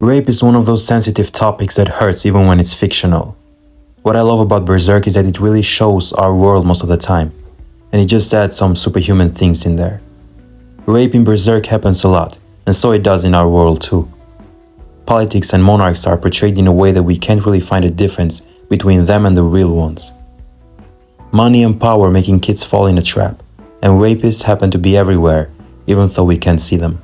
Rape is one of those sensitive topics that hurts even when it's fictional. What I love about Berserk is that it really shows our world most of the time, and it just adds some superhuman things in there. Rape in Berserk happens a lot, and so it does in our world too. Politics and monarchs are portrayed in a way that we can't really find a difference between them and the real ones. Money and power making kids fall in a trap, and rapists happen to be everywhere, even though we can't see them.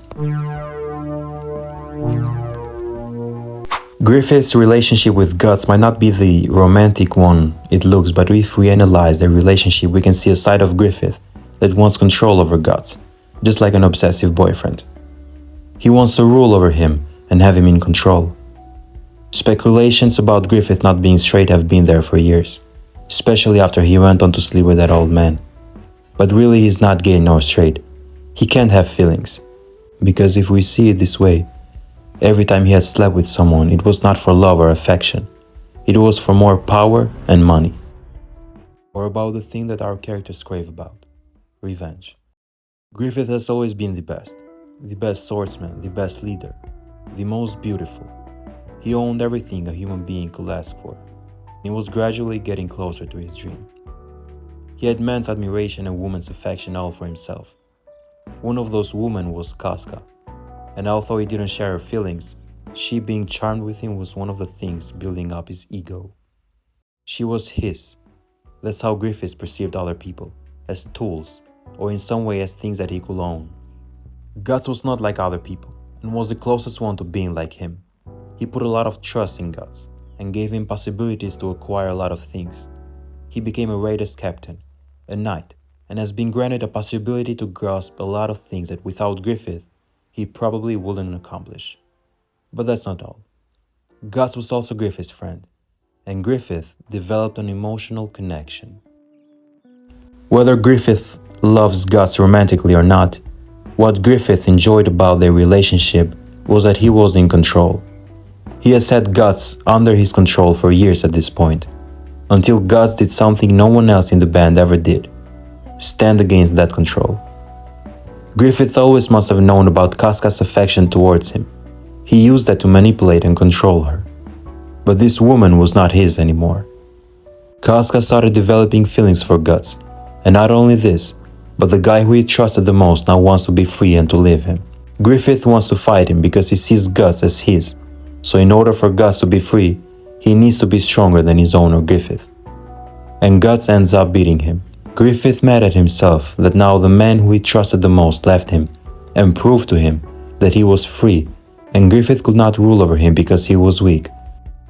Griffith's relationship with Guts might not be the romantic one it looks, but if we analyze their relationship, we can see a side of Griffith that wants control over Guts, just like an obsessive boyfriend. He wants to rule over him and have him in control. Speculations about Griffith not being straight have been there for years, especially after he went on to sleep with that old man. But really he's not gay nor straight. He can't have feelings, because if we see it this way, every time he had slept with someone, it was not for love or affection. It was for more power and money. Or about the thing that our characters crave about: revenge. Griffith has always been the best swordsman, the best leader, the most beautiful. He owned everything a human being could ask for, and he was gradually getting closer to his dream. He had men's admiration and women's affection all for himself. One of those women was Casca, and although he didn't share her feelings, she being charmed with him was one of the things building up his ego. She was his. That's how Griffith perceived other people, as tools, or in some way as things that he could own. Guts was not like other people, and was the closest one to being like him. He put a lot of trust in Guts, and gave him possibilities to acquire a lot of things. He became a Raiders captain, a knight, and has been granted a possibility to grasp a lot of things that without Griffith, he probably wouldn't accomplish. But that's not all. Guts was also Griffith's friend, and Griffith developed an emotional connection. Whether Griffith loves Guts romantically or not, what Griffith enjoyed about their relationship was that he was in control. He has had Guts under his control for years at this point, until Guts did something no one else in the band ever did: stand against that control. Griffith always must have known about Casca's affection towards him. He used that to manipulate and control her. But this woman was not his anymore. Casca started developing feelings for Guts, and not only this, but the guy who he trusted the most now wants to be free and to leave him. Griffith wants to fight him because he sees Guts as his, so in order for Guts to be free, he needs to be stronger than his owner Griffith. And Guts ends up beating him. Griffith mad at himself that now the man who he trusted the most left him, and proved to him that he was free, and Griffith could not rule over him because he was weak.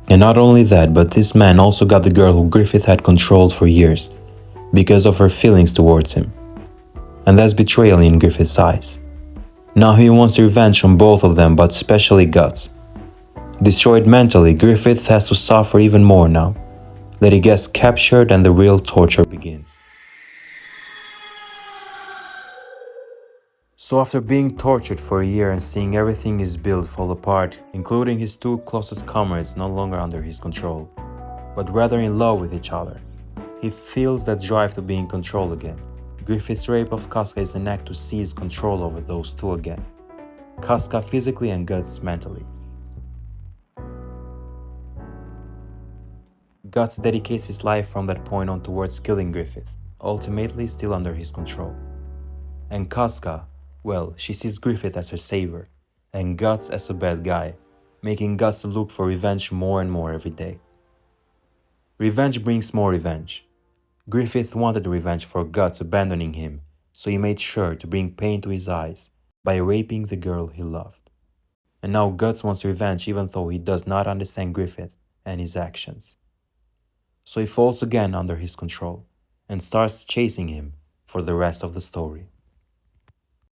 And not only that, but this man also got the girl who Griffith had controlled for years, because of her feelings towards him. And that's betrayal in Griffith's eyes. Now he wants revenge on both of them, but especially Guts. Destroyed mentally, Griffith has to suffer even more now that he gets captured and the real torture begins. So after being tortured for a year and seeing everything he's built fall apart, including his two closest comrades no longer under his control, but rather in love with each other, he feels that drive to be in control again. Griffith's rape of Casca is an act to seize control over those two again, Casca physically and Guts mentally. Guts dedicates his life from that point on towards killing Griffith, ultimately still under his control. And Casca, well, she sees Griffith as her savior, and Guts as a bad guy, making Guts look for revenge more and more every day. Revenge brings more revenge. Griffith wanted revenge for Guts abandoning him, so he made sure to bring pain to his eyes by raping the girl he loved. And now Guts wants revenge even though he does not understand Griffith and his actions. So he falls again under his control, and starts chasing him for the rest of the story.